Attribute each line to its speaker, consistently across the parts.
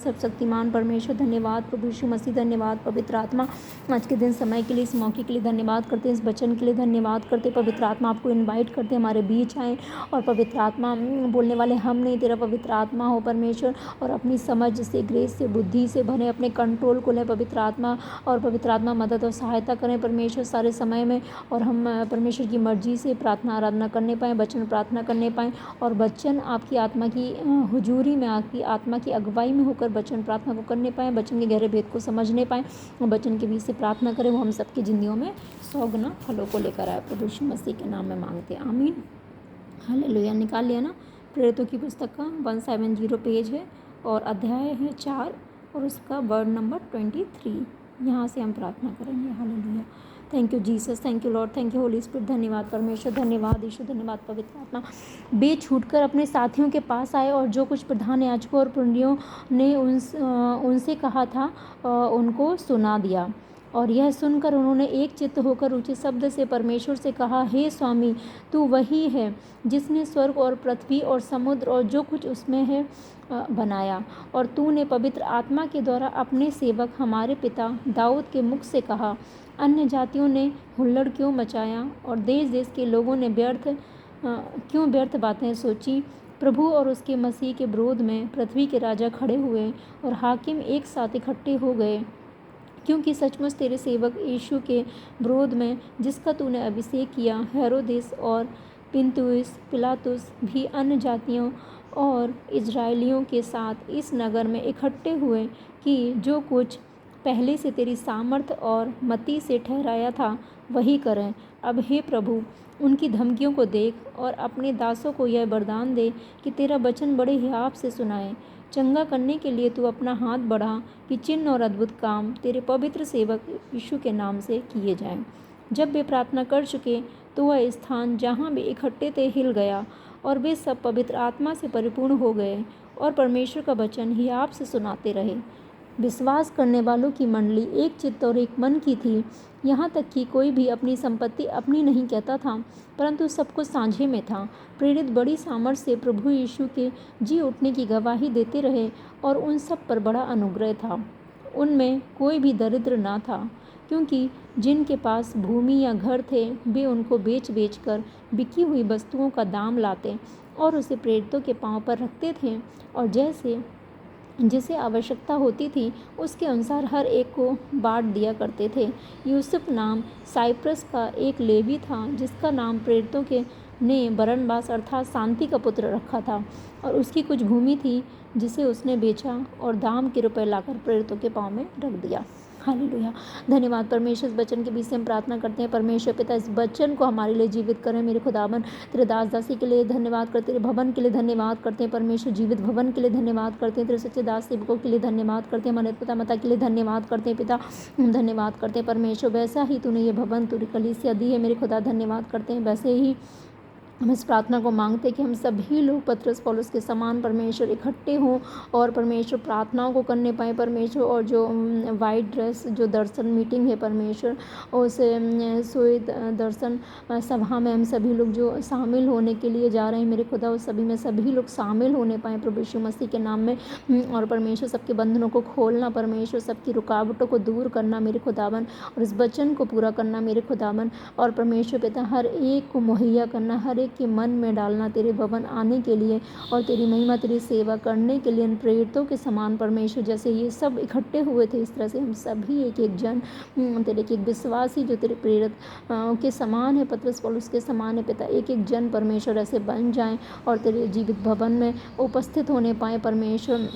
Speaker 1: सर्वशक्तिमान परमेश्वर धन्यवाद, प्रभु यीशु मसीह धन्यवाद, पवित्र आत्मा आज के दिन समय के लिए, इस मौके के लिए धन्यवाद करते हैं, इस वचन के लिए धन्यवाद करते हैं। पवित्र आत्मा आपको इनवाइट करते हैं हमारे बीच आए, और पवित्र आत्मा बोलने वाले हम नहीं, तेरा पवित्र आत्मा हो परमेश्वर, और अपनी समझ से, ग्रेस से, बुद्धि से भरे, अपने कंट्रोल को लें पवित्र आत्मा, और पवित्र आत्मा मदद और सहायता करें परमेश्वर सारे समय में, और हम परमेश्वर की मर्जी से प्रार्थना आराधना करने पाएँ, वचन प्रार्थना करने पाएँ, और वचन आपकी आत्मा की हुजूरी में, आपकी आत्मा की अगुवाई में होकर वचन प्रार्थना को करने पाएँ, वचन के गहरे भेद को समझने पाएँ, और वचन के बीच से प्रार्थना करें, वो हम सबकी जिंदगियों में 100 गुना फलों को लेकर आए। प्रभु यीशु मसीह के नाम में मांगते हैं, आमीन। हालेलुया। निकाल लिया ना? प्रेरितों की पुस्तक का 170 पेज है, और अध्याय है 4, और उसका वर्ड नंबर 23। यहाँ से हम प्रार्थना करेंगे। Hallelujah. Thank you Jesus, thank you Lord, thank you Holi spirit. धन्यवाद परमेश्वर, धन्यवाद यीशु, धन्यवाद पवित्र आत्मा। बे छूटकर अपने साथियों के पास आए, और जो कुछ प्रधान याजकों और पुण्यों ने उनसे कहा था उनको सुना दिया। और यह सुनकर उन्होंने एक चित्त होकर ऊंचे शब्द से परमेश्वर से कहा, हे स्वामी, तू वही है जिसने स्वर्ग और पृथ्वी और समुद्र और जो कुछ उसमें है बनाया, और तूने पवित्र आत्मा के द्वारा अपने सेवक हमारे पिता दाऊद के मुख से कहा, अन्य जातियों ने हुल्लड़ क्यों मचाया, और देश देश के लोगों ने क्यों व्यर्थ बातें सोची। प्रभु और उसके मसीह के विरोध में पृथ्वी के राजा खड़े हुए, और हाकिम एक साथ इकट्ठे हो गए, क्योंकि सचमुच तेरे सेवक यीशु के विरोध में, जिसका तूने अभिषेक किया, हेरोदेस और पिलातुस भी अन्य जातियों और इजराइलियों के साथ इस नगर में इकट्ठे हुए, कि जो कुछ पहले से तेरी सामर्थ और मति से ठहराया था वही करें। अब हे प्रभु, उनकी धमकियों को देख, और अपने दासों को यह वरदान दे कि तेरा वचन बड़े हियाव से सुनाए। चंगा करने के लिए तू अपना हाथ बढ़ा, कि चिन्ह और अद्भुत काम तेरे पवित्र सेवक यीशु के नाम से किए जाएं। जब वे प्रार्थना कर चुके, तो वह स्थान जहाँ वे इकट्ठे थे हिल गया, और वे सब पवित्र आत्मा से परिपूर्ण हो गए, और परमेश्वर का वचन हियाव से सुनाते रहे। विश्वास करने वालों की मंडली एक चित्त और एक मन की थी। यहाँ तक कि कोई भी अपनी संपत्ति अपनी नहीं कहता था, परंतु सब कुछ साझे में था। प्रेरित बड़ी सामर्थ्य से प्रभु यीशु के जी उठने की गवाही देते रहे, और उन सब पर बड़ा अनुग्रह था। उनमें कोई भी दरिद्र ना था, क्योंकि जिनके पास भूमि या घर थे, वे उनको बेच बेच कर बिकी हुई वस्तुओं का दाम लाते, और उसे प्रेरितों के पांव पर रखते थे, और जिसे आवश्यकता होती थी उसके अनुसार हर एक को बांट दिया करते थे। यूसुफ नाम साइप्रस का एक लेवी था, जिसका नाम प्रेरितों के ने बरनबास अर्थात शांति का पुत्र रखा था, और उसकी कुछ भूमि थी जिसे उसने बेचा और दाम के रुपए लाकर प्रेरितों के पाँव में रख दिया। हालेलुया। धन्यवाद परमेश्वर, इस वचन के बीच से हम प्रार्थना करते हैं। परमेश्वर पिता, इस वचन को हमारे लिए जीवित करें। मेरे खुदावन, तेरे दास दासी के लिए धन्यवाद करते, तेरे भवन के लिए धन्यवाद करते हैं परमेश्वर, जीवित भवन के लिए धन्यवाद करते हैं, तेरे सच्चे दास सेवकों के लिए धन्यवाद करते हैं, हमारे पिता माता के लिए धन्यवाद करते हैं। पिता, हम धन्यवाद करते हैं परमेश्वर, वैसा ही तूने ये भवन, तूने कलीसिया दी है मेरे खुदा, धन्यवाद करते हैं। वैसे ही हम इस प्रार्थना को मांगते हैं कि हम सभी लोग पतरस पौलुस के समान परमेश्वर इकट्ठे हों, और परमेश्वर प्रार्थनाओं को करने पाएँ परमेश्वर, और जो वाइट ड्रेस जो दर्शन मीटिंग है परमेश्वर, उस श्वेत दर्शन सभा में हम सभी लोग जो शामिल होने के लिए जा रहे हैं मेरे खुदा, उस सभी में सभी लोग शामिल होने पाएँ प्रभु यीशु मसीह के नाम में। और परमेश्वर सबके बंधनों को खोलना परमेश्वर, सबकी रुकावटों को दूर करना मेरे खुदावन, और इस वचन को पूरा करना मेरे खुदावन, और परमेश्वर पिता हर एक को मुहैया करना, हर एक के मन में डालना तेरे भवन आने के लिए, और तेरी महिमा, तेरी सेवा करने के लिए। इन प्रेरितों के समान परमेश्वर, जैसे ये सब इकट्ठे हुए थे, इस तरह से हम सभी एक एक जन तेरे एक विश्वासी जो तेरे प्रेरित के समान है, पतरस पौलुस के समान है पिता, एक एक जन परमेश्वर ऐसे बन जाएं, और तेरे जीवित भवन में उपस्थित होने पाए परमेश्वर।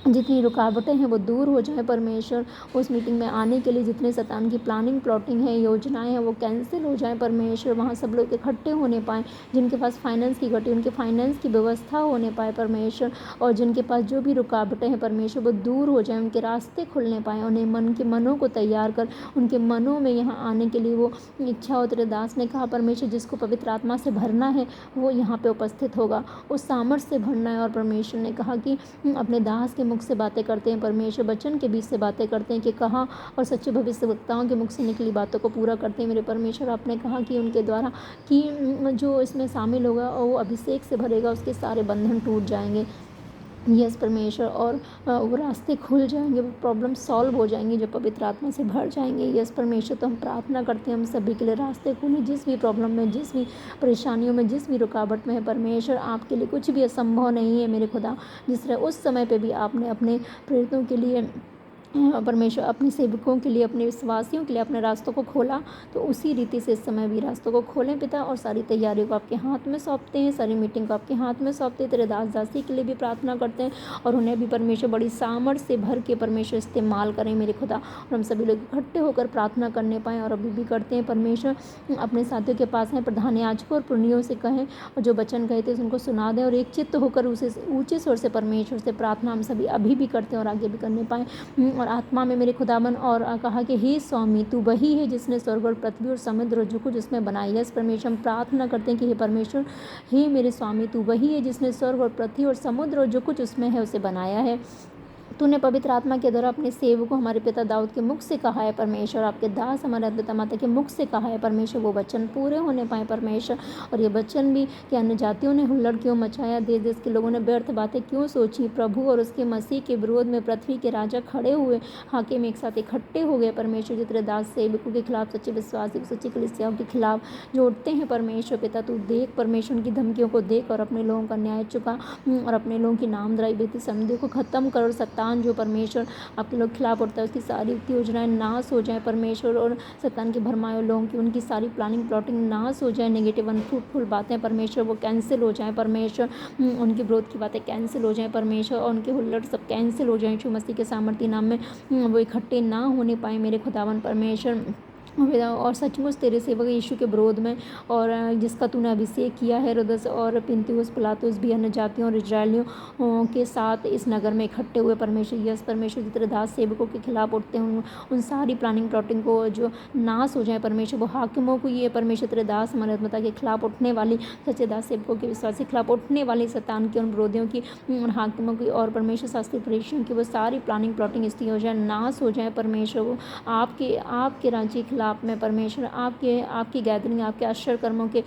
Speaker 1: जितनी रुकावटें हैं वो दूर हो जाए परमेश्वर, उस मीटिंग में आने के लिए जितने शैतान की प्लानिंग प्लॉटिंग है, योजनाएं हैं, वो कैंसिल हो जाए परमेश्वर। वहाँ सब लोग इकट्ठे होने पाएँ, जिनके पास फाइनेंस की घटी, उनके फाइनेंस की व्यवस्था होने पाए परमेश्वर, और जिनके पास जो भी रुकावटें हैं परमेश्वर वो दूर हो जाए, उनके रास्ते खुलने पाएँ, उन्हें मनों को तैयार कर, उनके मनों में यहाँ आने के लिए वो इच्छा हो। तेरे दास ने कहा परमेश्वर, जिसको पवित्र आत्मा से भरना है वो यहाँ पे उपस्थित होगा, उस सामर्थ्य से भरना है। और परमेश्वर ने कहा कि अपने दास के मुख से बातें करते हैं परमेश्वर, वचन के बीच से बातें करते हैं कि कहा, और सच्चे भविष्यवक्ताओं के मुख से निकली बातों को पूरा करते हैं मेरे परमेश्वर। आपने कहा कि उनके द्वारा कि जो इसमें शामिल होगा और वो अभिषेक से भरेगा, उसके सारे बंधन टूट जाएंगे। यस परमेश्वर, और वो रास्ते खुल जाएंगे, वो प्रॉब्लम सॉल्व हो जाएंगी जो पवित्र आत्मा से भर जाएंगे। यस परमेश्वर, तो हम प्रार्थना करते हैं हम सभी के लिए रास्ते खुलें, जिस भी प्रॉब्लम में, जिस भी परेशानियों में, जिस भी रुकावट में है परमेश्वर, आपके लिए कुछ भी असंभव नहीं है मेरे खुदा। जिस तरह उस समय पे भी आपने अपने प्रेरितों के लिए, परमेश्वर अपने सेवकों के लिए, अपने विश्वासियों के लिए अपने रास्तों को खोला, तो उसी रीति से इस समय भी रास्तों को खोलें पिता, और सारी तैयारियों को आपके हाथ में सौंपते हैं, सारी मीटिंग को आपके हाथ में सौंपते हैं। तेरे दास दासी के लिए भी प्रार्थना करते हैं, और उन्हें भी परमेश्वर बड़ी सामर्थ्य से भर के परमेश्वर इस्तेमाल करें मेरे खुदा, और हम सभी लोग इकट्ठे होकर प्रार्थना करने पाएँ, और अभी भी करते हैं परमेश्वर। अपने साथियों के पास हैं, प्रधान याजकों और पुरनियों से कहें, और जो वचन कहे थे उनको सुना दें, और एक चित्त होकर उसे ऊँचे स्वर से परमेश्वर से प्रार्थना हम सभी अभी भी करते हैं और आगे भी करने पाएँ। और आत्मा में मेरे खुदावन, और कहा कि हे स्वामी, तू वही है जिसने स्वर्ग और पृथ्वी और समुद्र और जो कुछ उसमें बनाई है। इस परमेश्वर हम प्रार्थना करते हैं कि हे परमेश्वर, हे मेरे स्वामी, तू वही है जिसने स्वर्ग और पृथ्वी और समुद्र और जो कुछ उसमें है उसे बनाया है। तूने पवित्र आत्मा के द्वारा अपने सेवक को हमारे पिता दाऊद के मुख से कहा है परमेश्वर, आपके दास हमारे पिता माता के मुख से कहा है परमेश्वर, वो वचन पूरे होने पाए परमेश्वर। और ये वचन भी कि अन्य जातियों ने हुल्लड़ क्यों मचाया, देश देश के लोगों ने व्यर्थ बातें क्यों सोची, प्रभु और उसके मसीह के विरोध में पृथ्वी के राजा खड़े हुए, हाकिम एक साथ इकट्ठे हो गए परमेश्वर। जो तेरे दास सेवकों के खिलाफ, सच्चे विश्वासी, सच्ची कलीसियाओं के खिलाफ जो उठते हैं परमेश्वर पिता, तू देख परमेश्वर उनकी धमकियों को देख, और अपने लोगों का न्याय चुका, और अपने लोगों की नामधराई बेटी समझे को खत्म कर। और शैतान जो परमेश्वर आपके लोग खिलाफ उठता है, उसकी सारी युक्ति योजनाएं नाश हो जाए परमेश्वर, और शैतान के भरमाए लोगों की उनकी सारी प्लानिंग प्लॉटिंग नाश हो जाए। नेगेटिव अनफ्रूटफुल बातें परमेश्वर वो कैंसिल हो जाए परमेश्वर, उनके विरोध की बातें कैंसिल हो जाए परमेश्वर, और उनके हुल्लड़ सब कैंसिल हो जाए यीशु मसीह के सामर्थ्य नाम में। वो इकट्ठे ना होने पाए मेरे खुदावन परमेश्वर। और सचमुच तेरे सेवक यीशु के विरोध में, और जिसका तूने अभिषेक किया है, हेरोदस और पिन्तियुस पिलातुस भी अन्य जातियों और इजरायलियों के साथ इस नगर में इकट्ठे हुए परमेश्वर। यस परमेश्वर, तेरे दास सेवकों के खिलाफ उठते हैं, उन सारी प्लानिंग प्लॉटिंग को जो नाश हो जाए परमेश्वर। वो हाकिमों को ये परमेश्वर तेरे दास मरदमता के खिलाफ उठने वाली, सच्चे दास सेवकों के विश्वास के खिलाफ उठने वाली शैतान की, उन विरोधियों की, उन हाकिमों की, और परमेश्वर शास्त्री परीक्षण की वो सारी प्लानिंग प्लॉटिंग इसकी हो जाए, नाश हो जाए परमेश्वर। वो आपके राज्य के खिलाफ में परमेश्वर, आपकी गैदरिंग, आपके आश्चर्य कर्मों के,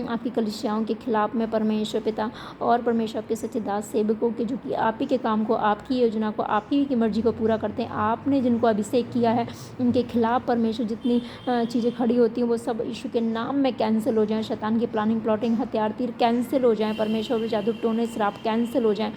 Speaker 1: आपकी कलीसियाओं के खिलाफ में परमेश्वर पिता, और परमेश्वर आपके सच्चे दास सेवकों के, जो कि आप ही के काम को, आपकी योजना को, आपकी की मर्जी को पूरा करते हैं, आपने जिनको अभिषेक किया है उनके खिलाफ परमेश्वर जितनी चीज़ें खड़ी होती हैं वो सब यीशु के नाम में कैंसिल हो जाएं। शैतान की प्लानिंग प्लॉटिंग, हथियार तीर कैंसिल हो जाएं परमेश्वर, जादू टोने श्राप कैंसिल हो जाएं,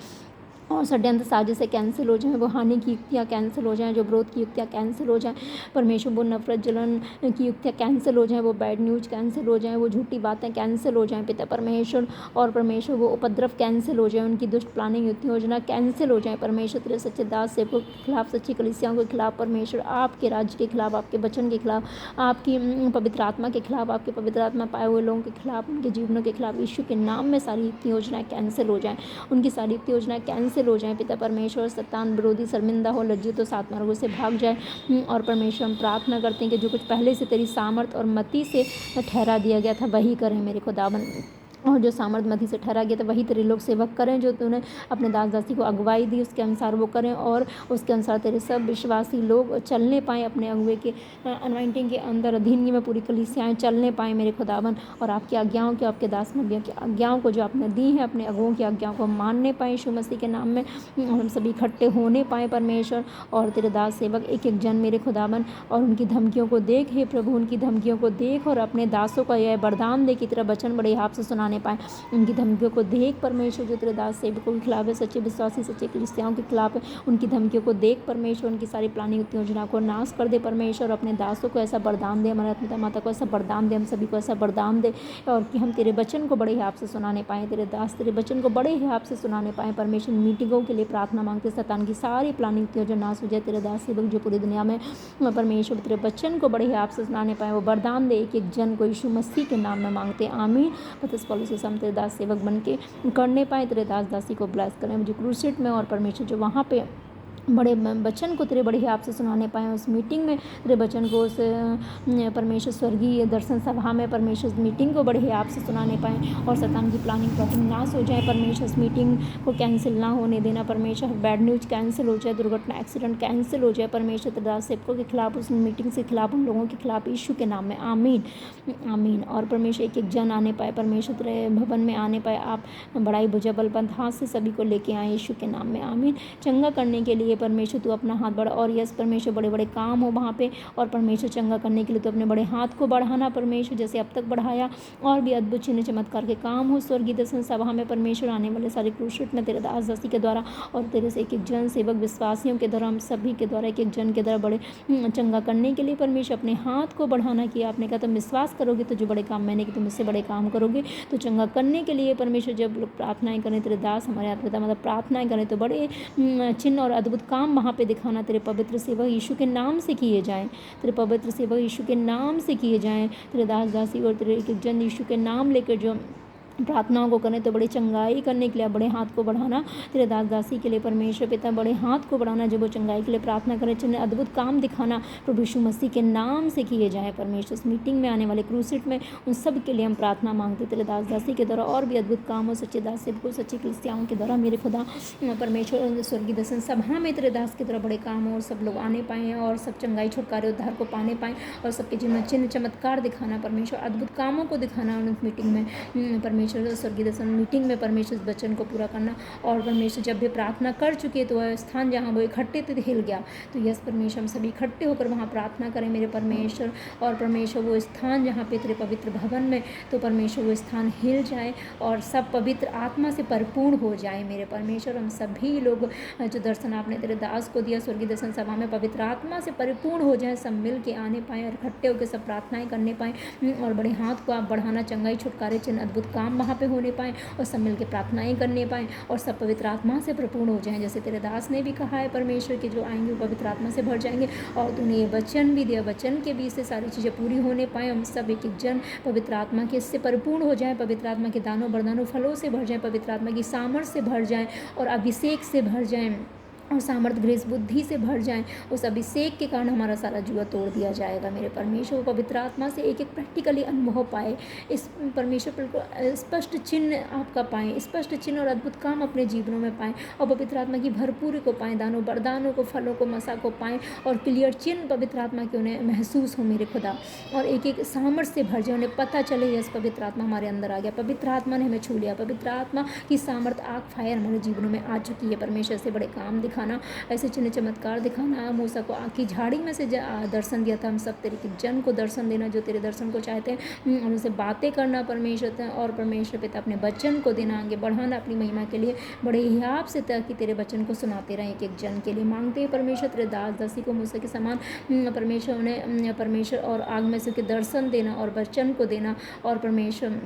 Speaker 1: और षड्यंत्र साजिशें कैंसिल हो जाएं, वो हानि की युक्तियाँ कैंसिल हो जाएं, जो विरोध की युक्तियाँ कैंसिल हो जाएं परमेश्वर, वो नफरत जलन की युक्तियाँ कैंसिल हो जाएं, वो बैड न्यूज कैंसिल हो जाएं, वो झूठी बातें कैंसिल हो जाएं पिता परमेश्वर, और परमेश्वर वो उपद्रव कैंसिल हो जाए, उनकी दुष्ट प्लानिंग युक्ति योजना कैंसिल हो जाए परमेश्वर। तेरे सच्चे दास सेवकों के खिलाफ, सच्ची कलीसियाओं के खिलाफ परमेश्वर, आपके राज्य के खिलाफ, आपके वचन के खिलाफ, आपकी पवित्र आत्मा के खिलाफ, आपके पवित्र आत्मा पाए हुए लोगों के खिलाफ, उनके जीवनों के खिलाफ यीशु के नाम में सारी युक्ति योजनाएं कैंसिल हो जाएं, उनकी सारी युक्ति योजनाएं कैंसिल हो जाए पिता परमेश्वर। शैतान विरोधी शर्मिंदा हो, लज्जित हो, सात मार्गों से भाग जाए। और परमेश्वर हम प्रार्थना करते हैं कि जो कुछ पहले से तेरी सामर्थ और मति से ठहरा दिया गया था वही करें मेरे खुदावन, और जो सामर्थ मति से ठहरा गया था वही तेरे लोग सेवक करें, जो तूने अपने दास दासी को अगुवाई दी उसके अनुसार वो करें, और उसके अनुसार तेरे सब विश्वासी लोग चलने पाएँ अपने अगुवे के अनवाइंटिंग के अंदर, अधीन में पूरी कलीसियाएँ चलने पाएँ मेरे खुदावन, और आपकी आज्ञाओं के, आपके दास नबियों की आज्ञाओं को जो आपने दी है, अपने अगुओं की आज्ञाओं को मानने पाएँ यीशु मसीह के नाम में, हम सभी इकट्ठे होने पाएँ परमेश्वर। और तेरे दास सेवक एक एक जन मेरे खुदावन, और उनकी धमकियों को देख हे प्रभु, उनकी धमकियों को देख, और अपने दासों का यह वरदान दे कि तेरा वचन बड़े हाथ से सुनाने पाए। उनकी धमकियों को देख परमेश्वर, जो तेरे दास सेवकों के खिलाफ है, सच्चे विश्वासी, सच्चे कलीसियाओं के खिलाफ है, उनकी धमकियों को देख परमेश्वर, उनकी सारी प्लानिंग योजना को नाश कर दे परमेश्वर। अपने दासों को ऐसा वरदान दे, हमारे पिता माता को ऐसा वरदान दे, हम सभी को ऐसा वरदान दे, और कि हम तेरे वचन को बड़े हिसाब से सुनाने पाएँ, तेरे दास तेरे वचन को बड़े हिसाब से सुनाने पाएँ परमेश्वर। मीटिंगों के लिए प्रार्थना मांगते, शैतान की सारी प्लानिंग योजना नाश हो जाए, तेरे दास सेवक जो पूरी दुनिया में परमेश्वर तेरे वचन को बड़े हिसाब से सुनाने पाए, वो वरदान दे एक एक जन को यीशु मसीह के नाम में मांगते आमीन। पतरस पौलुस से हम तेरे दास सेवक बन के करने पाए, तेरे दास दासी को ब्लेस करें जो क्रूसिड में, और परमेश्वर जो वहाँ पे बड़े वचन को तेरे बड़े ही आपसे सुनाने पाएँ। उस मीटिंग में तेरे वचन को उस परमेश्वर स्वर्गीय दर्शन सभा में परमेश्वर मीटिंग को बड़े ही आपसे सुनाने पाएँ और शैतान की प्लानिंग प्लॉटिंग नाश हो जाए। परमेश्वर इस मीटिंग को कैंसिल ना होने देना। परमेश्वर बैड न्यूज़ कैंसिल हो जाए, दुर्घटना एक्सीडेंट कैंसिल हो जाए। परमेश्वर तेरे दास सेवकों के खिलाफ, उस मीटिंग से खिलाफ, उन लोगों के खिलाफ यीशु के नाम में आमीन आमीन। और परमेश्वर एक एक जन आने पाए, परमेश्वर तेरे भवन में आने पाए। आप बड़ाई भुजा बलबंद हाथ से सभी को लेके आए यीशु के नाम में आमीन। चंगा करने के लिए परमेश्वर तू अपना हाथ बढ़ा, और यस परमेश्वर बड़े बड़े काम हो वहाँ पे, और परमेश्वर चंगा करने के लिए तो अपने बड़े हाथ को बढ़ाना परमेश्वर, जैसे अब तक बढ़ाया, और भी अद्भुत चिन्ह चमत्कार के काम हो स्वर्गीय दर्शन सभा में परमेश्वर। आने वाले सारे क्रूसिड में तेरे दास दासी के द्वारा और तेरे से एक एक जन सेवक विश्वासियों के द्वारा, हम सभी के द्वारा एक एक जन के द्वारा बड़े चंगा करने के लिए परमेश्वर अपने हाथ को बढ़ाना किया। आपने कहा तुम विश्वास करोगे तो जो बड़े काम मैंने कि तुम इससे बड़े काम करोगे। तो चंगा करने के लिए परमेश्वर जब लोग प्रार्थनाएं करें, तेरे दास हमारे आत्मा मतलब प्रार्थनाएं करें, तो बड़े चिन्ह और अद्भुत काम वहाँ पे दिखाना तेरे पवित्र सेवक यीशु के नाम से किए जाएं। तेरे पवित्र सेवक यीशु के नाम से किए जाएं। तेरे दास दासी और तेरे एक एक जन यीशु के नाम लेकर जो प्रार्थनाओं को करें, तो बड़ी चंगाई करने के लिए बड़े हाथ को बढ़ाना तेरे दास दासी के लिए परमेश्वर पिता। बड़े हाथ को बढ़ाना जब वो चंगाई के लिए प्रार्थना करें, चिन्ह अद्भुत काम दिखाना प्रभु यीशु मसीह के नाम से किए जाएं परमेश्वर। इस मीटिंग में आने वाले क्रूसिड में उन सब के लिए हम प्रार्थना मांगते तेरे दास दासी के द्वारा, और भी अद्भुत काम हो सच्चे दास सेवकों सच्ची कलीसियाओं के द्वारा मेरे खुदा परमेश्वर। स्वर्गीय दर्शन सभा में तेरे दास के द्वारा बड़े काम हो, और सब लोग आने पाएँ और सब चंगाई छुटकारे उद्धार को पाने पाएँ, और सबके जीवन चिन्ह चमत्कार दिखाना परमेश्वर, अद्भुत कामों को दिखाना उन मीटिंग में परमेश्वर। स्वर्गीय दर्शन मीटिंग में परमेश्वर इस वचन को पूरा करना। और परमेश्वर जब भी प्रार्थना कर चुके तो वह स्थान जहाँ वो इकट्ठे थे हिल गया, तो यस परमेश्वर हम सभी इकट्ठे होकर वहाँ प्रार्थना करें मेरे परमेश्वर। और परमेश्वर वो स्थान जहाँ पे तेरे पवित्र भवन में, तो परमेश्वर वो स्थान हिल जाए और सब पवित्र आत्मा से परिपूर्ण हो जाए मेरे परमेश्वर। हम सभी लोग जो दर्शन आपने तेरे दास को दिया स्वर्गीय दर्शन सभा में पवित्र आत्मा से परिपूर्ण हो जाए, सब मिल के आने पाएँ और इकट्ठे होकर सब प्रार्थनाएं करने पाएँ, और बड़े हाथ को आप बढ़ाना, चंगाई छुटकारे चिन्ह अद्भुत काम वहाँ पे होने पाएँ, और सब मिल के प्रार्थनाएं करने पाएँ, और सब पवित्र आत्मा से परिपूर्ण हो जाएं। जैसे तेरे दास ने भी कहा है परमेश्वर के जो आएंगे वो पवित्र आत्मा से भर जाएंगे, और तूने ये वचन भी दिया, वचन के बीच से सारी चीज़ें पूरी होने पाएँ। हम सब एक एक जन पवित्र आत्मा के इससे परिपूर्ण हो जाएँ, पवित्र आत्मा के दानों वरदानों फलों से भर जाएँ, पवित्र आत्मा की सामर्थ्य से भर जाएँ, और अभिषेक से भर जाएँ, और सामर्थ्य ग्रेस बुद्धि से भर जाएं। उस अभिषेक के कारण हमारा सारा जुआ तोड़ दिया जाएगा मेरे परमेश्वर। पवित्र आत्मा से एक एक प्रैक्टिकली अनुभव पाए, इस परमेश्वर पर स्पष्ट चिन्ह आपका पाएँ, स्पष्ट चिन्ह और अद्भुत काम अपने जीवनों में पाएँ, और पवित्र आत्मा की भरपूरी को पाएँ, दानों वरदानों को फलों को मसा को पाएँ, और क्लियर चिन्ह पवित्र आत्मा के उन्हें महसूस हो मेरे खुदा, और एक एक सामर्थ्य से भर जाए, उन्हें पता चले यस पवित्र आत्मा हमारे अंदर आ गया, पवित्र आत्मा ने हमें छू लिया, पवित्र आत्मा की सामर्थ्य आग फायर हमारे जीवनों में आ चुकी है परमेश्वर। से बड़े काम दिखाना, ऐसे चिन्ह चमत्कार दिखाना। मूसा को आग की झाड़ी में से दर्शन दिया था, हम सब तेरे के जन को दर्शन देना जो तेरे दर्शन को चाहते हैं, उनसे बातें करना परमेश्वर। और परमेश्वर पिता अपने वचन को देना, आगे बढ़ाना अपनी महिमा के लिए, बड़े ही आप से ताकि तेरे वचन को सुनाते रहें एक एक जन के लिए मांगते हैं परमेश्वर। तेरे दास दासी को मूसा के समान परमेश्वर उन्हें परमेश्वर और आग में से दर्शन देना और वचन को देना, और परमेश्वर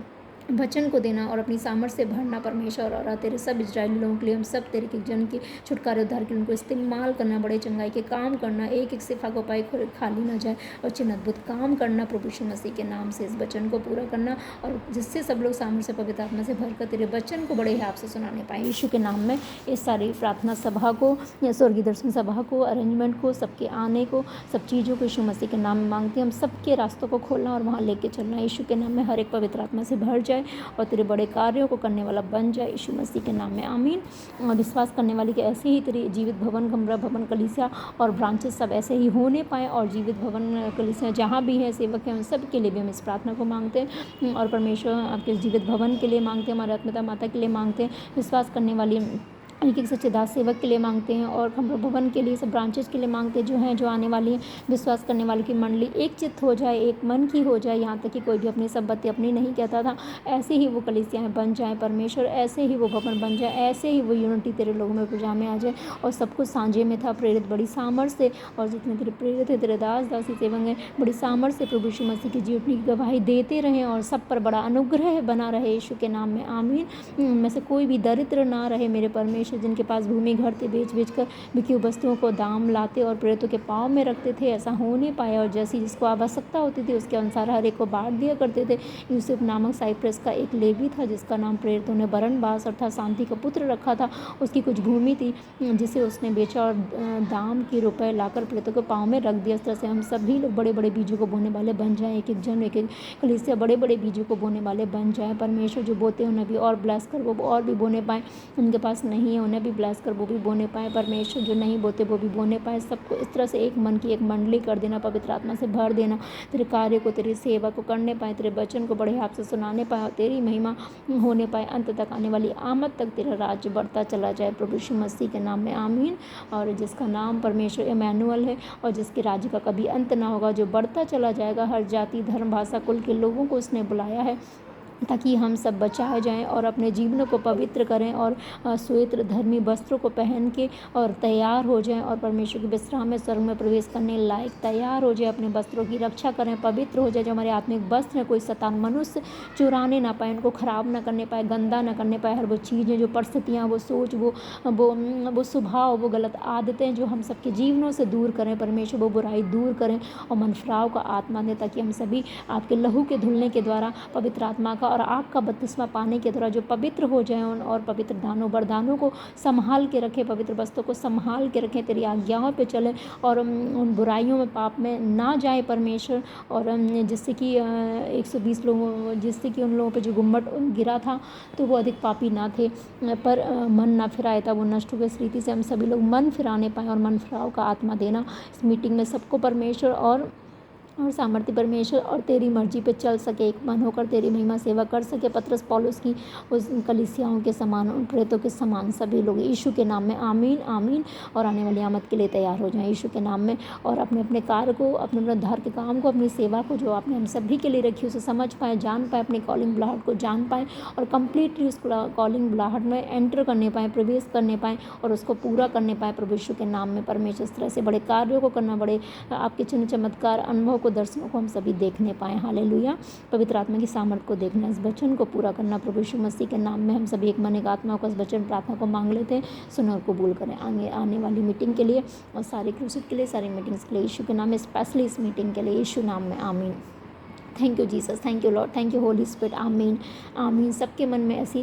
Speaker 1: वचन को देना और अपनी सामर्थ्य से भरना परमेश्वर। और तेरे सब इजरायली लोगों के लिए हम सब तेरे के जन के छुटकारे उद्धार के लिए उनको इस्तेमाल करना, बड़े चंगाई के काम करना, एक एक सिफा को पाए खाली ना जाए, और चिन्ह अद्भुत काम करना प्रभु यीशु मसीह के नाम से इस वचन को पूरा करना, और जिससे सब लोग सामर्थ्य से पवित्र आत्मा से भरकर तेरे वचन को बड़े हाथ से सुनाने पाए यीशु के नाम में। इस सारी प्रार्थना सभा को या स्वर्गीय दर्शन सभा को, अरेंजमेंट को, सबके आने को, सब चीज़ों को यीशु मसीह के नाम में मांगते हैं। हम सबके रास्तों को खोलना और वहाँ लेके चलना यीशु के नाम में, हर एक पवित्र आत्मा से भर जाए और तेरे बड़े कार्यों को करने वाला बन जाए यीशु मसीह के नाम में आमीन। विश्वास करने वाले के ऐसे ही तेरे जीवित भवन, कमरा भवन, कलीसिया और ब्रांचेस सब ऐसे ही होने पाएँ, और जीवित भवन कलीसिया जहाँ भी हैं सेवक हैं उन सब के लिए भी हम इस प्रार्थना को मांगते हैं, और परमेश्वर आपके जीवित भवन के लिए मांगते हैं, हमारे आत्मिता माता के लिए मांगते हैं, विश्वास करने वाली एक एक सच्चे दास सेवक के लिए मांगते हैं, और कमरा भवन के लिए, सब ब्रांचेस के लिए मांगते हैं जो हैं, जो आने वाली हैं। विश्वास करने वाले की मंडली एक चित्त हो जाए, एक मन की हो जाए, यहाँ तक कि कोई भी अपनी सब बातें अपनी नहीं कहता था, ऐसे ही वो कलीसियाएँ बन जाएँ परमेश्वर, ऐसे ही वो भवन बन जाए, ऐसे ही वो यूनिटी तेरे लोगों में पूजा में आ जाए, और सब कुछ सांझे में था प्रेरित बड़ी सामर्थ्य से, और जितने तेरे प्रेरित है तेरे दास दासी सेवक हैं बड़ी सामर्थ्य से प्रभु यीशु मसीह की जीवनी की गवाही देते रहें, और सब पर बड़ा अनुग्रह बना रहे यीशु के नाम में आमीन। उनमें से कोई भी दरिद्र ना रहे मेरे परमेश्वर। परमेश्वर जिनके पास भूमि घर थे बेच बेच कर बिकी हुई वस्तुओं को दाम लाते और प्रेरितों के पाँव में रखते थे। ऐसा हो नहीं पाया और जैसी जिसको आवश्यकता होती थी उसके अनुसार हर एक को बांट दिया करते थे। यूसुफ नामक साइप्रस का एक लेवी था जिसका नाम प्रेरितों ने बरनबास अर्थात शांति का पुत्र रखा था। उसकी कुछ भूमि थी जिसे उसने बेचा और दाम के रुपए लाकर प्रेरितों के पाँव में रख दिया। इस तरह से हम सभी लोग बड़े बड़े बीजों को बोने वाले बन जाएं। एक एक जन एक एक कलीसिया बड़े बड़े बीजों को बोने वाले बन जाए। परमेश्वर जो बोते हैं उन्हें भी और ब्लेस कर वो और भी बोने पाए। उनके पास नहीं है उन्हें भी ब्लेस कर वो भी बोने पाए। परमेश्वर जो नहीं बोते वो भी बोने पाए। सबको इस तरह से एक मन की एक मंडली कर देना, पवित्र आत्मा से भर देना, तेरे कार्य को तेरी सेवा को करने पाए, तेरे वचन को बड़े हाथ से सुनाने पाए और तेरी महिमा होने पाए। अंत तक आने वाली आमद तक तेरा राज्य बढ़ता चला जाए प्रभु यीशु मसीह के नाम में आमीन। और जिसका नाम परमेश्वर इमैनुअल है और जिसके राज्य का कभी अंत ना होगा, जो बढ़ता चला जाएगा, हर जाति धर्म भाषा कुल के लोगों को उसने बुलाया है ताकि हम सब बचाए जाएं और अपने जीवनों को पवित्र करें और श्वेत धर्मी वस्त्रों को पहन के और तैयार हो जाएं और परमेश्वर के विश्राम में स्वर्ग में प्रवेश करने लायक तैयार हो जाए। अपने वस्त्रों की रक्षा करें, पवित्र हो जाए। जो हमारे आत्मिक वस्त्र हैं कोई शैतान मनुष्य चुराने ना पाए, उनको खराब ना करने पाए, गंदा ना करने पाए। हर वो चीज़ें जो परिस्थितियाँ, वो सोच, वो स्वभाव, वो गलत आदतें जो हम सबके जीवनों से दूर करें, परमेश्वर वो बुराई दूर करें और मनफराव का आत्मा दें ताकि हम सभी आपके लहू के धुलने के द्वारा पवित्र आत्मा का और आग का बपतिस्मा पाने के द्वारा जो पवित्र हो जाएं और पवित्र दानों वरदानों को संभाल के रखें, पवित्र वस्तुओं को संभाल के रखें, तेरी आज्ञाओं पे चलें और उन बुराइयों में पाप में ना जाए परमेश्वर। और जिससे कि 120 लोगों, जिससे कि उन लोगों पे जो गुम्मट गिरा था तो वो अधिक पापी ना थे पर मन ना फिराया था, वो नष्ट हो गए। इस रीति से हम सभी लोग मन फिराने पाएँ और मन फिराव का आत्मा देना इस मीटिंग में सबको परमेश्वर और सामर्थ्य परमेश्वर और तेरी मर्जी पे चल सके, एक मन होकर तेरी महिमा सेवा कर सके। पत्रस पौलुस की उस कलीसियाओं के समान, उन प्रेरितों के समान सभी लोग यीशु के नाम में आमीन आमीन। और आने वाली आमद के लिए तैयार हो जाएं यीशु के नाम में और अपने अपने कार्य को, अपने अपने उद्धार के काम को, अपनी सेवा को जो आपने हम सभी के लिए रखी उसे समझ पाए, जान पाए, अपनी कॉलिंग बुलाहट को जान पाए और कंप्लीटली उस कॉलिंग बुलाहट में एंटर करने पाए, प्रवेश करने पाए और उसको पूरा करने पाए प्रभु यीशु के नाम में। परमेश्वर इस तरह से बड़े कार्यों को करना, बड़े आपके चिन्ह चमत्कार अनुभव को, दर्शनों को हम सभी देखने पाएँ। हालेलुया। पवित्र आत्मा की सामर्थ को देखना, इस वचन को पूरा करना प्रभु यीशु मसीह के नाम में हम सभी एक मन एक आत्मा को इस वचन प्रार्थना को मांग लेते हैं। सुनो और कबूल करें आगे आने वाली मीटिंग के लिए और सारे क्रूसिड के लिए, सारी मीटिंग्स के लिए यीशु के नाम में, स्पेशली इस मीटिंग के लिए यीशु नाम में आमीन। Thank you Jesus, thank you Lord, thank you Holi spirit, आमीन आमीन। सबके मन में ऐसी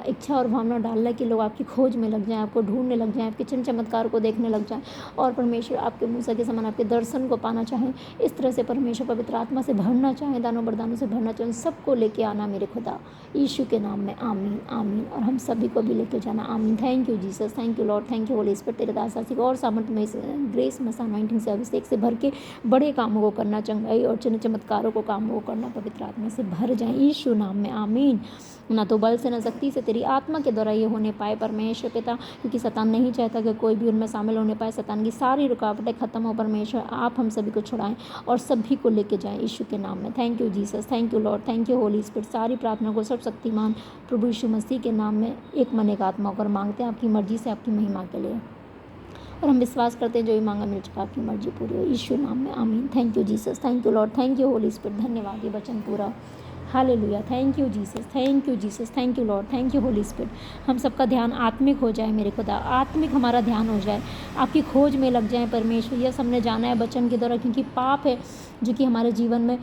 Speaker 1: इच्छा और भावना डालना कि लोग आपकी खोज में लग जाएं, आपको ढूंढने लग जाएं, आपके चिन्ह चमत्कार को देखने लग जाएं और परमेश्वर आपके मूसा के समान आपके दर्शन को पाना चाहें। इस तरह से परमेश्वर पवित्र आत्मा से भरना चाहें, दानों वरदानों से भरना चाहें। सबको लेके आना मेरे खुदा यीशु के नाम में आमीन आमीन। और हम सभी को भी लेके जाना आमीन। Thank you Jesus, thank you Lord, thank you Holi spirit. तेरे दास और सामर्थ्य में ग्रेस मसा अनॉइंटिंग से अभिषेक से भर के बड़े कामों को करना, चंगाई और चिन्ह चमत्कारों को कामों को करना, पवित्र आत्मा से भर जाए यीशु नाम में आमीन। ना तो बल से न शक्ति से, तेरी आत्मा के द्वारा ये होने पाए परमेश्वर पिता, क्योंकि शैतान नहीं चाहता कि कोई भी उनमें शामिल होने पाए। शैतान की सारी रुकावटें खत्म हो परमेश्वर, आप हम सभी को छुड़ाएं और सभी को लेके जाएं यीशु के नाम में। Thank you Jesus, thank you Lord, thank you Holi spirit. सारी प्रार्थना को सर्वशक्तिमान प्रभु यीशु मसीह के नाम में एक मन एक आत्मा होकर मांगते हैं, आपकी मर्जी से, आपकी महिमा के लिए। और हम विश्वास करते हैं जो भी मांगा मिल चुका, आपकी मर्जी पूरी हो यीशु नाम में आमीन। Thank you Jesus, thank you Lord, thank you Holi spirit. धन्यवाद, ये वचन पूरा। Hallelujah. Thank you Jesus, thank you Jesus, thank you Lord, thank you Holi spirit. हम सबका ध्यान आत्मिक हो जाए मेरे खुदा, आत्मिक हमारा ध्यान हो जाए, आपकी खोज में लग जाए परमेश्वर। यह हमने जाना है वचन के द्वारा, क्योंकि पाप है जो कि हमारे जीवन में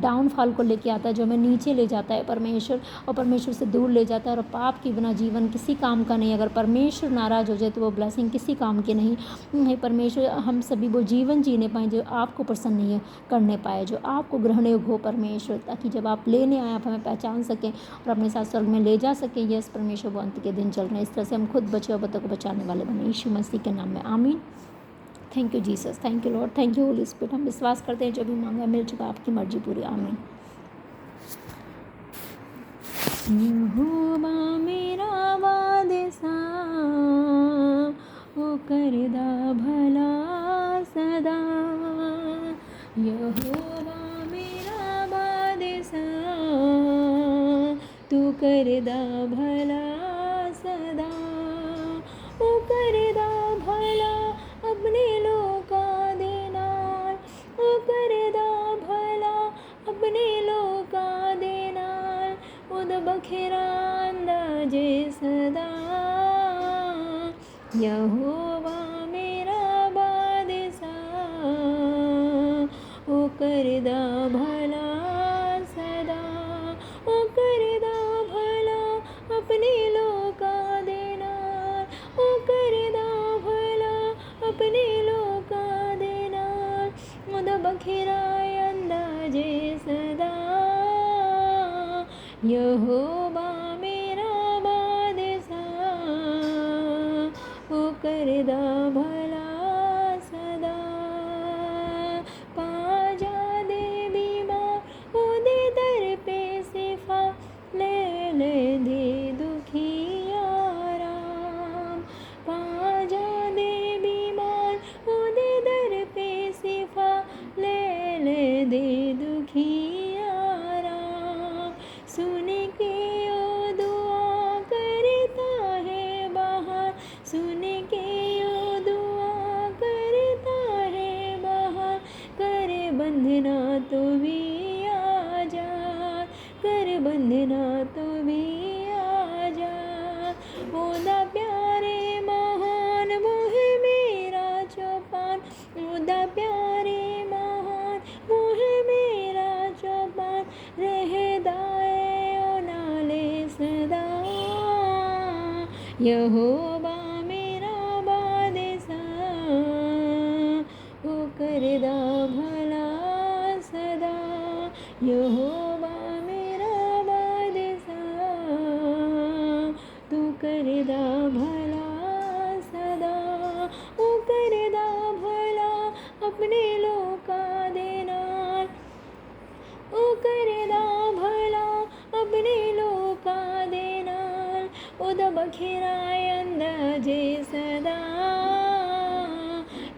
Speaker 1: डाउनफॉल को लेके आता है, जो हमें नीचे ले जाता है परमेश्वर और परमेश्वर से दूर ले जाता है। और पाप के बिना जीवन किसी काम का नहीं। अगर परमेश्वर नाराज़ हो जाए तो वो ब्लेसिंग किसी काम की नहीं परमेश्वर। हम सभी वो जीवन जीने पाएँ जो आपको पसंद नहीं है करने पाए, जो आपको ग्रहण योग्य हो परमेश्वर, ताकि जब आप लेने आए आप हमें पहचान सकें और अपने साथ स्वर्ग में ले जा सकें। यस परमेश्वर, वो अंत के दिन चल रहे हैं। इस तरह से हम खुद बचे और बतों को बचाने वाले बने यीशु मसीह के नाम में आमीन। Thank you Jesus, thank you Lord, thank you Holi spirit. हम विश्वास करते हैं जो भी मांगा मिल चुका, आपकी मर्जी पूरी आमीन। यहोवा मेरा वादसा ओ करदा भला सदा, यहोवा मेरा वादसा तू करदा भला सदा, ओ करदा भला अपने लोका देना, ओ करदा भला अपने लोका देना, उद बखेरा अंदाजे सदा, करदा भला सदा, ओ करदा भला अपने लोका दे नाल, ओ करदा भला अपने लोका दे नाल, ओदा बखेरा अंदाजे सदा, यहोवा मेरा बादशाह, ओ करदा भला सदा। पाजा दे बीमार ओदे दर पे सिफा, ले ले दे दुखी आराम, पाजा दे बीमार ओदे दर पे सिफा, ले ले दे दुखी आराम, सुन के ओ दुआ करता है बाहर, सुन के ओ दुआ करता है बाहर, करे बंधना तो भी आजाद, कर बंधना तो भी आजाद, ओदा प्यारे महान वो है मेरा चौपान, ओदा प्यारे महान वो है मेरा चौपान, रहदाए ओ नाले सदा, यहोवा मेरा बादशाह, ओ करदा भला सदा, यहोवा मेरा बादशाह, तू करदा भला सदा, ओ करदा भला अपने लोका दे नाल, ओ करदा भला अपने लोका दे नाल, ओदा बखेरा अंदाजे सदा,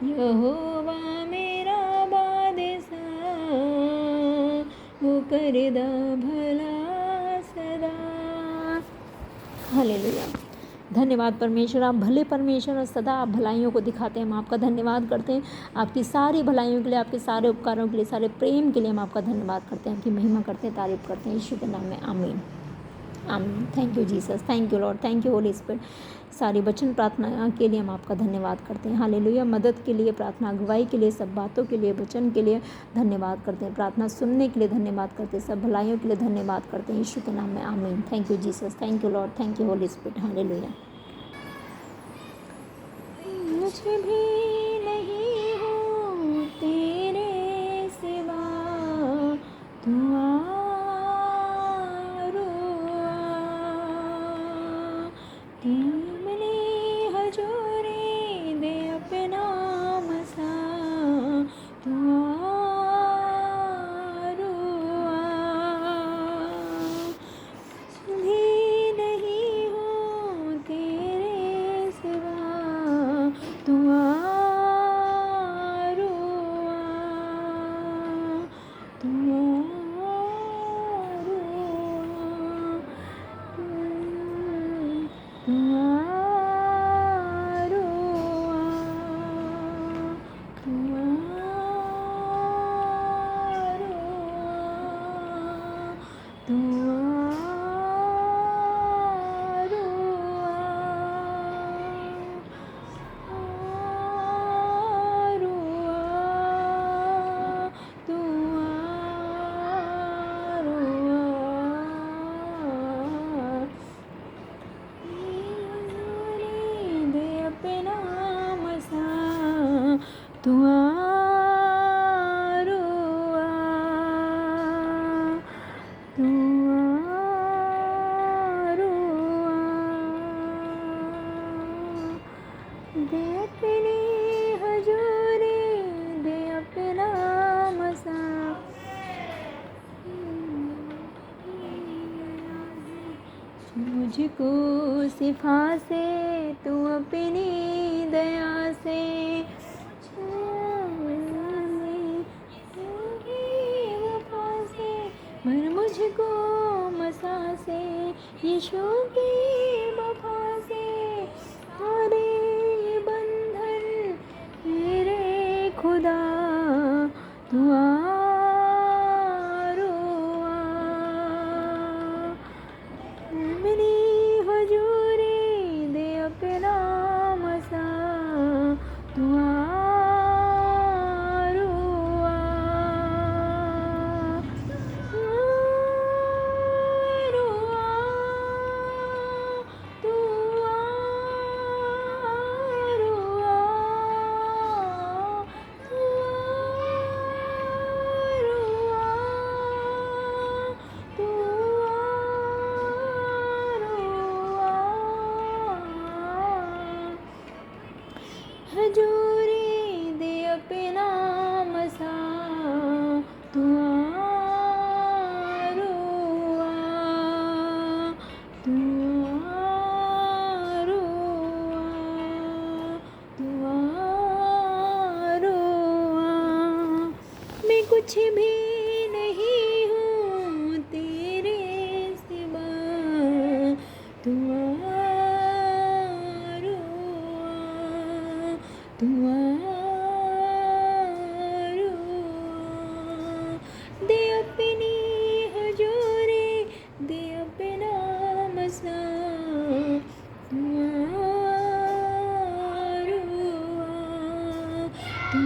Speaker 1: यहोवा मेरा बादशाह, वो करदा भला सदा। हालेलुया। धन्यवाद परमेश्वर, आप भले परमेश्वर और सदा आप भलाइयों को दिखाते हैं। हम आपका धन्यवाद करते हैं, आपकी सारी भलाइयों के लिए, आपके सारे उपकारों के लिए, सारे प्रेम के लिए हम आपका धन्यवाद करते हैं, आपकी महिमा करते हैं, तारीफ करते हैं, यीशु के नाम में आमीन आमीन। Thank you Jesus, thank you Lord, thank you Holi spirit. सारी वचन प्रार्थना के लिए हम आपका धन्यवाद करते हैं। हालेलुया। मदद के लिए, प्रार्थना अगुवाई के लिए, सब बातों के लिए, वचन के लिए धन्यवाद करते हैं, प्रार्थना सुनने के लिए धन्यवाद करते हैं, सब भलाइयों के लिए धन्यवाद करते हैं, यीशु के नाम में आमीन। Thank you Jesus, thank you Lord, thank you Holi spirit. Hallelujah. मुझे भी नहीं हो तेरे सिवा, तू तुमने हजूरी दे अपना मसा, तू भी नहीं हो तेरे सिवा, तू दे अपनी हजूरी, दे अपना मसा, मुझको सिफा से तू अपनी दया से, मर मुझको मसा से, यीशु की वफा से, हरे बंधन मेरे खुदा, तू मेरी हजूरी दे अपना मसा, तू कुछ भी नहीं हूँ तेरे सिवा, तू आरो आ, तू आरो आ। दे अपनी हजूरी, दे अपना मसा, तू आरो आ, तू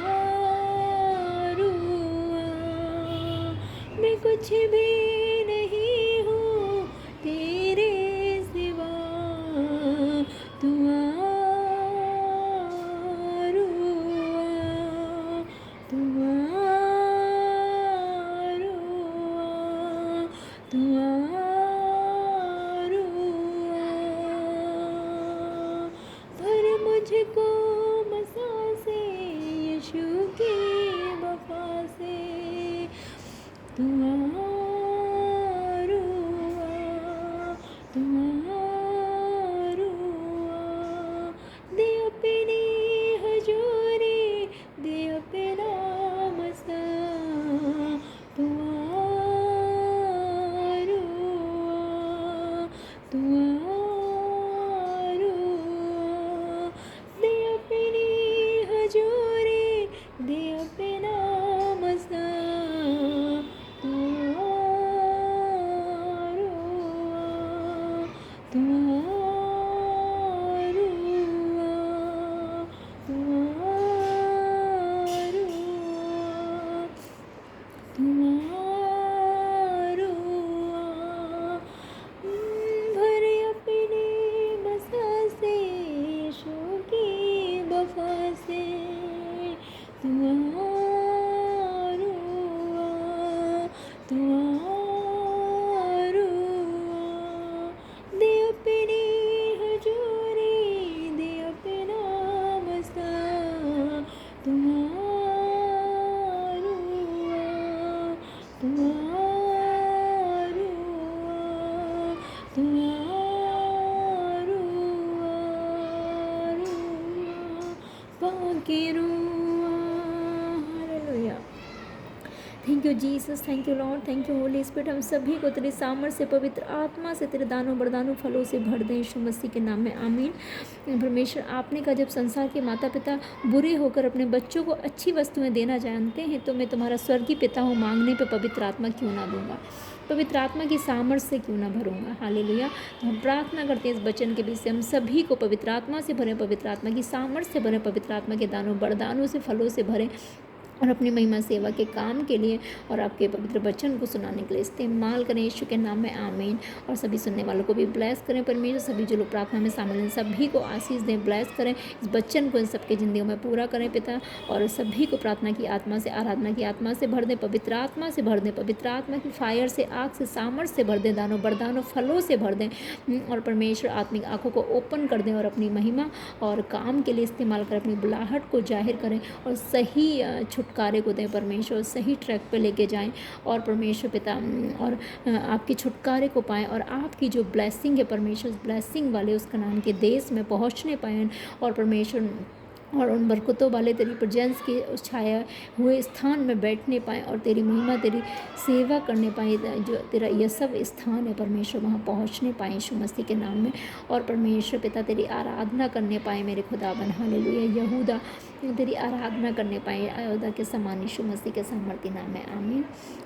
Speaker 1: आरो आ। मैं कुछ भी नहीं हूँ तेरे सिवा, तू आरो आ, तू आरो आ, तू आरो आ। भर मुझको मसा से यीशु की वफा से, तू आरो आ, तू आरो आ। दे अपनी हजूरी, दे अपना मसा, तू आरो आ, तू आरो आ। दे अपनी हजूरी, दे अपना मसा, तू आरो आ, तू आरो आ, तू आरो आ, तू आरो आ। भर अपने मसा से यीशु की वफा से, तू आरो आ, तू आरो आ। दे अपनी हजूरी, दे अपना मसा, तू आरो आ, तू आरो आ, तू आरो आरो आ। बाकी रुआ। Hallelujah. Thank you Jesus, thank you Lord, thank you Holi spirit. हम सभी को तेरे सामर्थ्य से, पवित्र आत्मा से, तेरे दानों वरदानों फलों से भर दें यीशु मसीह के नाम में, आमीन। परमेश्वर, आपने कहा जब संसार के माता पिता बुरे होकर अपने बच्चों को अच्छी वस्तुएं देना जानते हैं, तो मैं तुम्हारा स्वर्गीय पिता हूँ, मांगने पे पवित्र आत्मा क्यों ना दूंगा, पवित्र आत्मा की सामर्थ्य से क्यों ना भरूंगा। हालेलुया। तो हम प्रार्थना करते हैं इस वचन के बीच से हम सभी को पवित्र आत्मा से भरें, पवित्र आत्मा की सामर्थ्य से भरें, पवित्र आत्मा के दानों वरदानों से, फलों से भरें, और अपनी महिमा सेवा के काम के लिए और आपके पवित्र वचन को सुनाने के लिए इस्तेमाल करें यीशु के नाम में, आमीन। और सभी सुनने वालों को भी ब्लेस करें परमेश्वर, सभी जो लोग प्रार्थना में शामिल हैं सभी को आशीष दें, ब्लेस करें, इस वचन को इन सबके ज़िंदगियों में पूरा करें पिता। और सभी को प्रार्थना की आत्मा से, आराधना की आत्मा से भर दें, पवित्र आत्मा से भर दें, पवित्र आत्मा की फायर से, आग से, सामर्थ्य से भर दें, दानों वरदानों फलों से भर दें। और परमेश्वर आत्मिक आँखों को ओपन कर दें और अपनी महिमा और काम के लिए इस्तेमाल करें, अपनी बुलाहट को जाहिर करें और सही छुटकारे को दें परमेश्वर, सही ट्रैक पे लेके जाएं और परमेश्वर पिता और आपके छुटकारे को पाएं और आपकी जो ब्लेसिंग है परमेश्वर, ब्लेसिंग वाले उस कनान के देश में पहुंचने पाएं और परमेश्वर और उन बरकतों वाले तेरी प्रेजेंस के उस छाया हुए स्थान में बैठने पाएँ और तेरी महिमा, तेरी सेवा करने पाएँ, जो तेरा यह सब स्थान है परमेश्वर वहाँ पहुँचने पाएँ यीशु मसीह के नाम में। और परमेश्वर पिता तेरी आराधना करने पाएँ मेरे खुदाबंद, हालेलुया। यहूदा तेरी आराधना करने पाएँ अयोध्या के समान यीशु मसीह के सामर्थ्य नाम में, आमीन।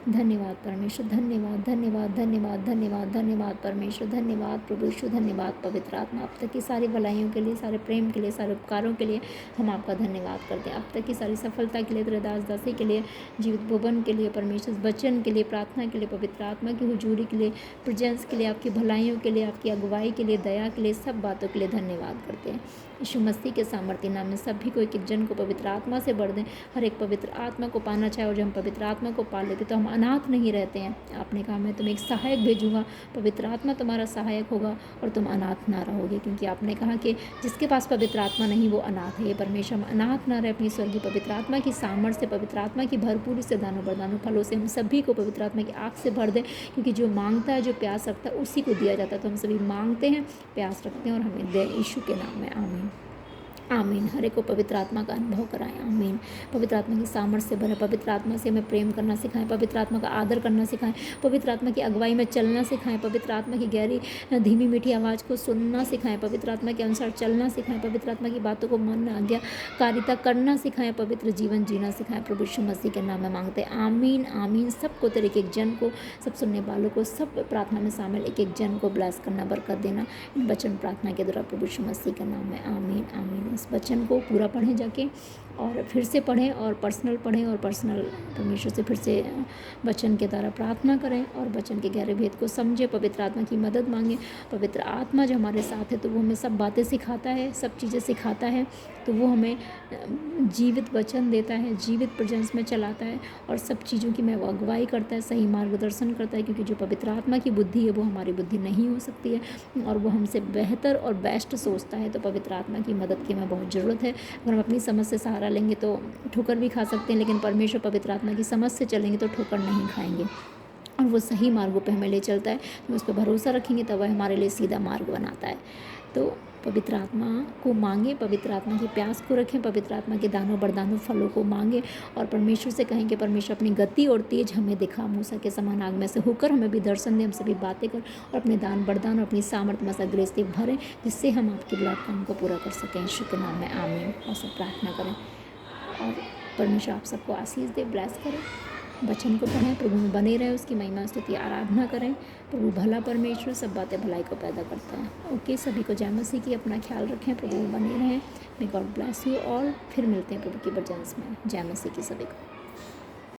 Speaker 1: धन्यवाद परमेश्वर, धन्यवाद धन्यवाद धन्यवाद धन्यवाद धन्यवाद परमेश्वर, धन्यवाद प्रभु यीशु, धन्यवाद पवित्र आत्मा। अब तक की सारी भलाइयों के लिए, सारे प्रेम के लिए, सारे उपकारों के लिए हम आपका धन्यवाद करते हैं। अब तक की सारी सफलता के लिए, तेरे दास दासी के लिए, जीवित भुवन के लिए, परमेश्वर वचन के लिए, प्रार्थना के लिए, पवित्र आत्मा की हुजूरी के लिए, प्रेजेंस के लिए, आपकी भलाइयों के लिए, आपकी अगुवाई के लिए, दया के लिए, सब बातों के लिए धन्यवाद करते हैं यीशु मसीह के सामर्थ्य नाम में। सभी को एक एक जन को पवित्र आत्मा से भर दें, हर एक पवित्र आत्मा को पाना चाहे और जब हम पवित्र आत्मा को पा लेते तो हम अनाथ नहीं रहते हैं। आपने कहा मैं तुम्हें एक सहायक भेजूंगा, पवित्र आत्मा तुम्हारा सहायक होगा और तुम अनाथ ना रहोगे, क्योंकि आपने कहा कि जिसके पास पवित्र आत्मा नहीं वो अनाथ है। ये परमेश्वर हम अनाथ ना रहे, अपनी स्वर्गीय पवित्र आत्मा की सामर्थ्य से, पवित्र आत्मा की भरपूरी से, दानों वरदानों फलों से हम सभी को पवित्र आत्मा की आग से भर दें, क्योंकि जो मांगता है, जो प्यास रखता है उसी को दिया जाता है। तो हम सभी मांगते हैं, प्यास रखते हैं और हमें दे यीशु के नाम में, आमीन। आमीन। हर एक को पवित्र आत्मा का अनुभव कराएं। आमीन। पवित्र आत्मा की सामर्थ्य से भरें। पवित्र आत्मा से हमें प्रेम करना सिखाएं। पवित्र आत्मा का आदर करना सिखाएं। पवित्र आत्मा की अगुवाई में चलना सिखाएं। पवित्र आत्मा की गहरी धीमी मीठी आवाज़ को सुनना सिखाएं। पवित्र आत्मा के अनुसार चलना सिखाएं। पवित्र आत्मा की बातों को मन आज्ञाकारिता करना सिखाएं। पवित्र जीवन जीना सिखाएं। प्रभु यीशु मसीह के नाम में मांगते हैं। आमीन आमीन। सबको तेरे एक एक जन को, सब सुनने वालों को, सब प्रार्थना में शामिल एक एक जन को ब्लेस करना, बरकत देना इन वचन प्रार्थना के द्वारा प्रभु यीशु मसीह के नाम में। आमीन आमीन। इस वचन को पूरा पढ़ें जाके, और फिर से पढ़ें और पर्सनल पढ़ें, और पर्सनल परमेश्वर से फिर से वचन के द्वारा प्रार्थना करें और वचन के गहरे भेद को समझें। पवित्र आत्मा की मदद मांगें। पवित्र आत्मा जो हमारे साथ है तो वो हमें सब बातें सिखाता है, सब चीज़ें सिखाता है, तो वो हमें जीवित वचन देता है, जीवित प्रेजेंस में चलाता है और सब चीज़ों की मैं वो अगुवाई करता है, सही मार्गदर्शन करता है। क्योंकि जो पवित्र आत्मा की बुद्धि है वो हमारी बुद्धि नहीं हो सकती है और वो हमसे बेहतर और बेस्ट सोचता है। तो पवित्र आत्मा की मदद की हमें बहुत ज़रूरत है। अगर हम अपनी समझ से सहारा लेंगे तो ठोकर भी खा सकते हैं, लेकिन परमेश्वर पवित्र आत्मा की समझ से चलेंगे तो ठोकर नहीं खाएंगे और वो सही मार्गों पे हमें ले चलता है। हम उस पर भरोसा रखेंगे तब वह हमारे लिए सीधा मार्ग बनाता है। तो पवित्र आत्मा को मांगें, पवित्र आत्मा की प्यास को रखें, पवित्र आत्मा के दानों वरदानों फलों को मांगें और परमेश्वर से कहें कि परमेश्वर अपनी गति और तेज हमें दिखा, मूसा के समान आग में से होकर हमें भी दर्शन दें, हमसे भी बातें कर और अपने दान वरदान और अपनी सामर्थ्य में से ग्रेस से भरें, जिससे हम आपके बुलाहट काम को पूरा कर सकें। यीशु के नाम में आमीन। और सब प्रार्थना करें और परमेश्वर आप सबको आशीष दे, ब्लेस करें। वचन को पढ़ें, प्रभु में बने रहें, उसकी महिमा स्तुति आराधना करें। प्रभु भला परमेश्वर, सब बातें भलाई को पैदा करता है। ओके, सभी को जय मसीह की, अपना ख्याल रखें, प्रभु में बने रहें। May God bless you all. फिर मिलते हैं प्रभु की प्रेजेंस में। जय मसीह की सभी को।